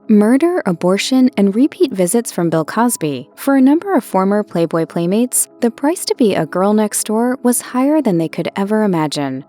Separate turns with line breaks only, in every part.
Murder, abortion, and repeat visits from Bill Cosby. For a number of former Playboy playmates, the price to be a girl next door was higher than they could ever imagine.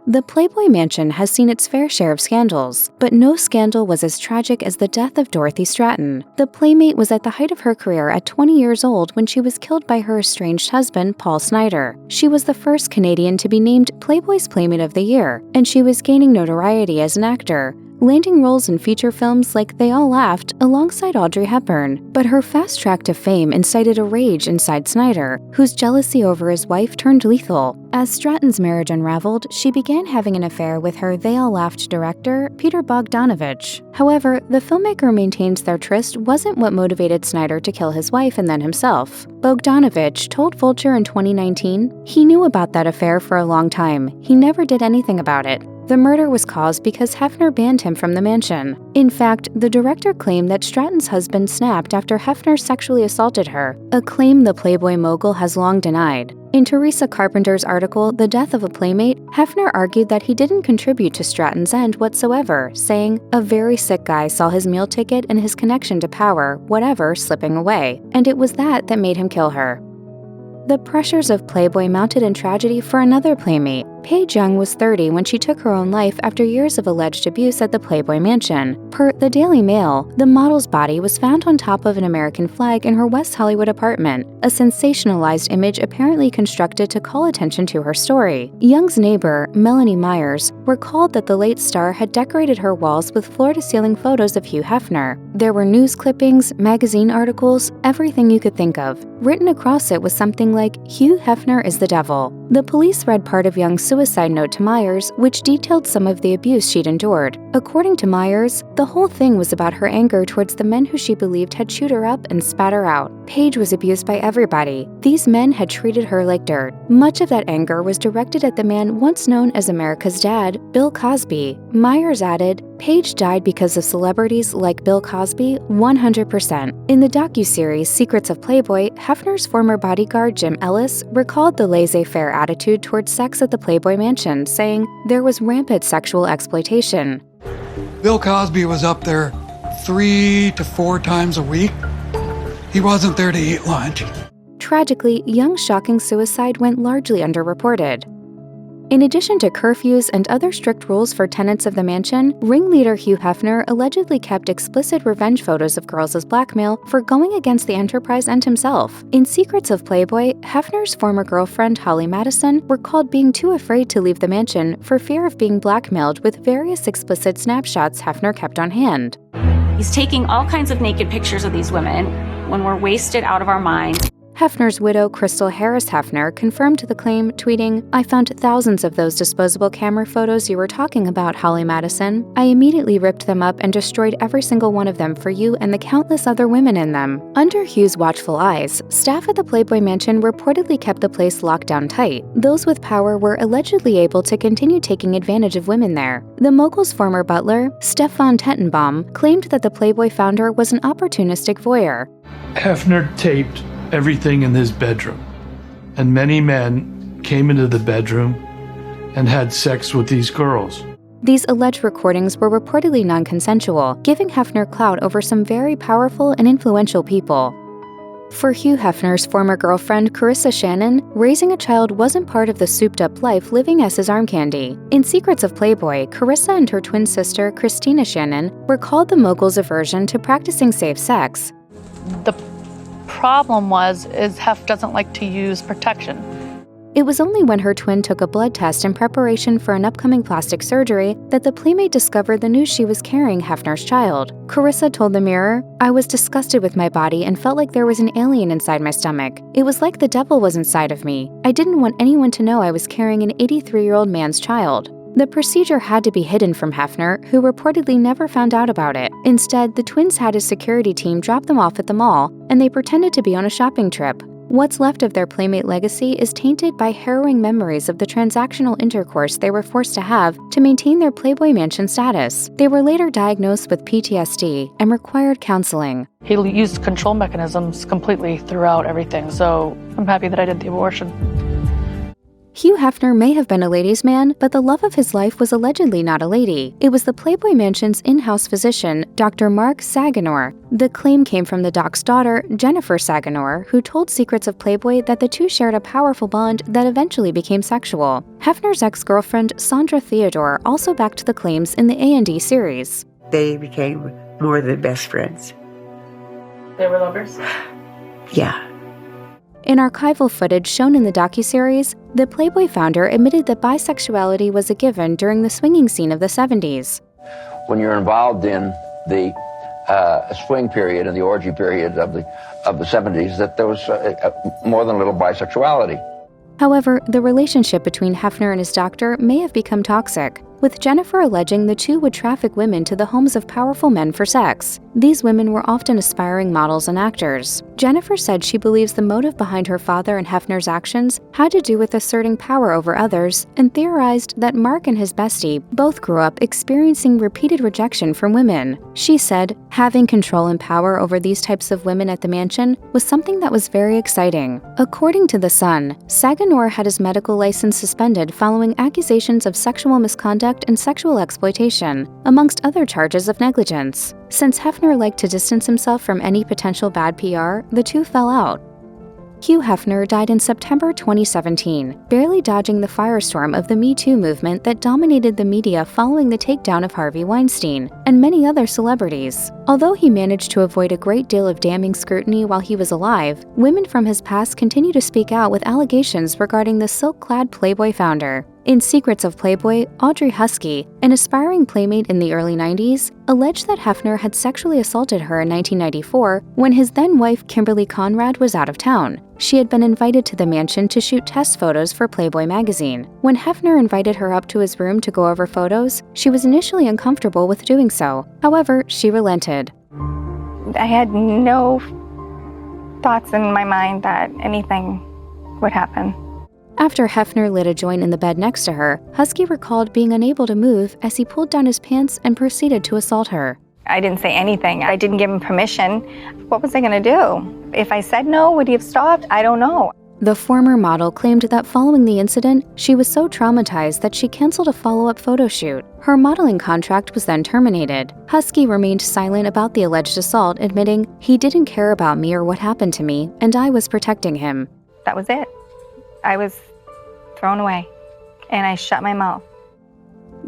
The Playboy Mansion has seen its fair share of scandals, but no scandal was as tragic as the death of Dorothy Stratton. The Playmate was at the height of her career at 20 years old when she was killed by her estranged husband, Paul Snider. She was the first Canadian to be named Playboy's Playmate of the Year, and she was gaining notoriety as an actor, landing roles in feature films like They All Laughed alongside Audrey Hepburn. But her fast track to fame incited a rage inside Snider, whose jealousy over his wife turned lethal. As Stratton's marriage unraveled, she began having an affair with her They All Laughed director, Peter Bogdanovich. However, the filmmaker maintains their tryst wasn't what motivated Snider to kill his wife and then himself. Bogdanovich told Vulture in 2019 he knew about that affair for a long time. He never did anything about it. The murder was caused because Hefner banned him from the mansion. In fact, the director claimed that Stratton's husband snapped after Hefner sexually assaulted her, a claim the Playboy mogul has long denied. In Teresa Carpenter's article, The Death of a Playmate, Hefner argued that he didn't contribute to Stratton's end whatsoever, saying, "A very sick guy saw his meal ticket and his connection to power, whatever, slipping away, and it was that made him kill her." The pressures of Playboy mounted in tragedy for another Playmate. Paige Young was 30 when she took her own life after years of alleged abuse at the Playboy Mansion. Per the Daily Mail, the model's body was found on top of an American flag in her West Hollywood apartment, a sensationalized image apparently constructed to call attention to her story. Young's neighbor, Melanie Myers, recalled that the late star had decorated her walls with floor-to-ceiling photos of Hugh Hefner. There were news clippings, magazine articles, everything you could think of. Written across it was something like, "Hugh Hefner is the devil." The police read part of Young's suicide note to Myers, which detailed some of the abuse she'd endured. According to Myers, the whole thing was about her anger towards the men who she believed had chewed her up and spat her out. Paige was abused by everybody. These men had treated her like dirt. Much of that anger was directed at the man once known as America's dad, Bill Cosby. Myers added, "Paige died because of celebrities like Bill Cosby, 100%. In the docuseries Secrets of Playboy, Hefner's former bodyguard Jim Ellis recalled the laissez-faire attitude towards sex at the Playboy Mansion, saying there was rampant sexual exploitation.
Bill Cosby was up there 3 to 4 times a week. He wasn't there to eat lunch."
Tragically, Young's shocking suicide went largely underreported. In addition to curfews and other strict rules for tenants of the mansion, ringleader Hugh Hefner allegedly kept explicit revenge photos of girls as blackmail for going against the enterprise and himself. In Secrets of Playboy, Hefner's former girlfriend Holly Madison recalled being too afraid to leave the mansion for fear of being blackmailed with various explicit snapshots Hefner kept on hand.
He's taking all kinds of naked pictures of these women when we're wasted out of our minds.
Hefner's widow, Crystal Harris Hefner, confirmed the claim, tweeting, "I found thousands of those disposable camera photos you were talking about, Holly Madison. I immediately ripped them up and destroyed every single one of them for you and the countless other women in them." Under Hugh's watchful eyes, staff at the Playboy Mansion reportedly kept the place locked down tight. Those with power were allegedly able to continue taking advantage of women there. The mogul's former butler, Stefan Tettenbaum, claimed that the Playboy founder was an opportunistic voyeur.
Hefner taped everything in his bedroom, and many men came into the bedroom and had sex with these girls.
These alleged recordings were reportedly non-consensual, giving Hefner clout over some very powerful and influential people. For Hugh Hefner's former girlfriend, Carissa Shannon, raising a child wasn't part of the souped-up life living as his arm candy. In Secrets of Playboy, Carissa and her twin sister, Christina Shannon, recalled the mogul's aversion to practicing safe sex.
The problem is Hef doesn't like to use protection.
It was only when her twin took a blood test in preparation for an upcoming plastic surgery that the Playmate discovered the news she was carrying Hefner's child. Carissa told the Mirror, "I was disgusted with my body and felt like there was an alien inside my stomach. It was like the devil was inside of me. I didn't want anyone to know I was carrying an 83-year-old man's child." The procedure had to be hidden from Hefner, who reportedly never found out about it. Instead, the twins had a security team drop them off at the mall, and they pretended to be on a shopping trip. What's left of their Playmate legacy is tainted by harrowing memories of the transactional intercourse they were forced to have to maintain their Playboy Mansion status. They were later diagnosed with PTSD and required counseling.
He used control mechanisms completely throughout everything, so I'm happy that I did the abortion.
Hugh Hefner may have been a ladies' man, but the love of his life was allegedly not a lady. It was the Playboy Mansion's in-house physician, Dr. Mark Saganor. The claim came from the doc's daughter, Jennifer Saganor, who told Secrets of Playboy that the two shared a powerful bond that eventually became sexual. Hefner's ex-girlfriend, Sandra Theodore, also backed the claims in the A&E series.
They became more than best friends.
They were lovers?
Yeah.
In archival footage shown in the docuseries, the Playboy founder admitted that bisexuality was a given during the swinging scene of the 70s.
When you're involved in the swing period and the orgy period of the 70s, that there was more than a little bisexuality.
However, the relationship between Hefner and his doctor may have become toxic, with Jennifer alleging the two would traffic women to the homes of powerful men for sex. These women were often aspiring models and actors. Jennifer said she believes the motive behind her father and Hefner's actions had to do with asserting power over others, and theorized that Mark and his bestie both grew up experiencing repeated rejection from women. She said, having control and power over these types of women at the mansion was something that was very exciting. According to The Sun, Saganor had his medical license suspended following accusations of sexual misconduct and sexual exploitation, amongst other charges of negligence. Since Hefner liked to distance himself from any potential bad PR, the two fell out. Hugh Hefner died in September 2017, barely dodging the firestorm of the Me Too movement that dominated the media following the takedown of Harvey Weinstein and many other celebrities. Although he managed to avoid a great deal of damning scrutiny while he was alive, women from his past continue to speak out with allegations regarding the silk-clad Playboy founder. In Secrets of Playboy, Audrey Husky, an aspiring playmate in the early 90s, alleged that Hefner had sexually assaulted her in 1994 when his then-wife Kimberly Conrad was out of town. She had been invited to the mansion to shoot test photos for Playboy magazine. When Hefner invited her up to his room to go over photos, she was initially uncomfortable with doing so. However, she relented.
I had no thoughts in my mind that anything would happen.
After Hefner lit a joint in the bed next to her, Husky recalled being unable to move as he pulled down his pants and proceeded to assault her.
I didn't say anything. I didn't give him permission. What was I going to do? If I said no, would he have stopped? I don't know.
The former model claimed that following the incident, she was so traumatized that she canceled a follow-up photo shoot. Her modeling contract was then terminated. Husky remained silent about the alleged assault, admitting, "He didn't care about me or what happened to me, and I was protecting him."
That was it. I was thrown away, and I shut my mouth.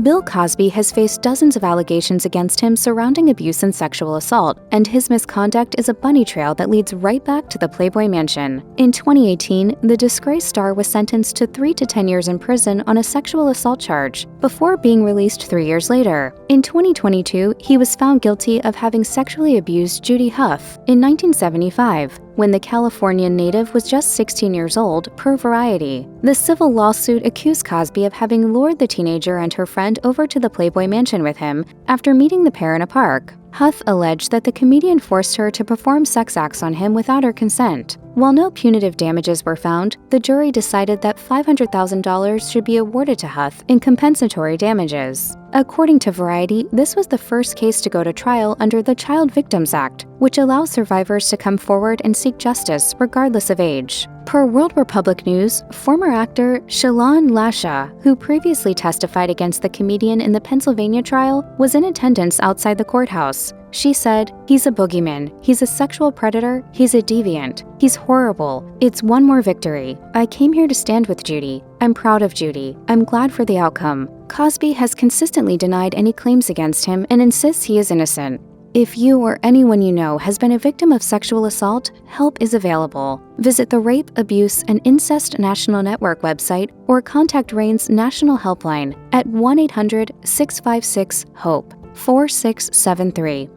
Bill Cosby has faced dozens of allegations against him surrounding abuse and sexual assault, and his misconduct is a bunny trail that leads right back to the Playboy Mansion. In 2018, the disgraced star was sentenced to 3 to 10 years in prison on a sexual assault charge, before being released 3 years later. In 2022, he was found guilty of having sexually abused Judy Huff in 1975, when the Californian native was just 16 years old, per Variety. The civil lawsuit accused Cosby of having lured the teenager and her friend over to the Playboy Mansion with him after meeting the pair in a park. Huff alleged that the comedian forced her to perform sex acts on him without her consent. While no punitive damages were found, the jury decided that $500,000 should be awarded to Huff in compensatory damages. According to Variety, this was the first case to go to trial under the Child Victims Act, which allows survivors to come forward and seek justice regardless of age. Per World Republic News, former actor Shalon Lasha, who previously testified against the comedian in the Pennsylvania trial, was in attendance outside the courthouse. She said, "He's a boogeyman. He's a sexual predator. He's a deviant. He's horrible. It's one more victory. I came here to stand with Judy. I'm proud of Judy. I'm glad for the outcome." Cosby has consistently denied any claims against him and insists he is innocent. If you or anyone you know has been a victim of sexual assault, help is available. Visit the Rape, Abuse, and Incest National Network website or contact RAIN's National Helpline at 1-800-656-HOPE 4673.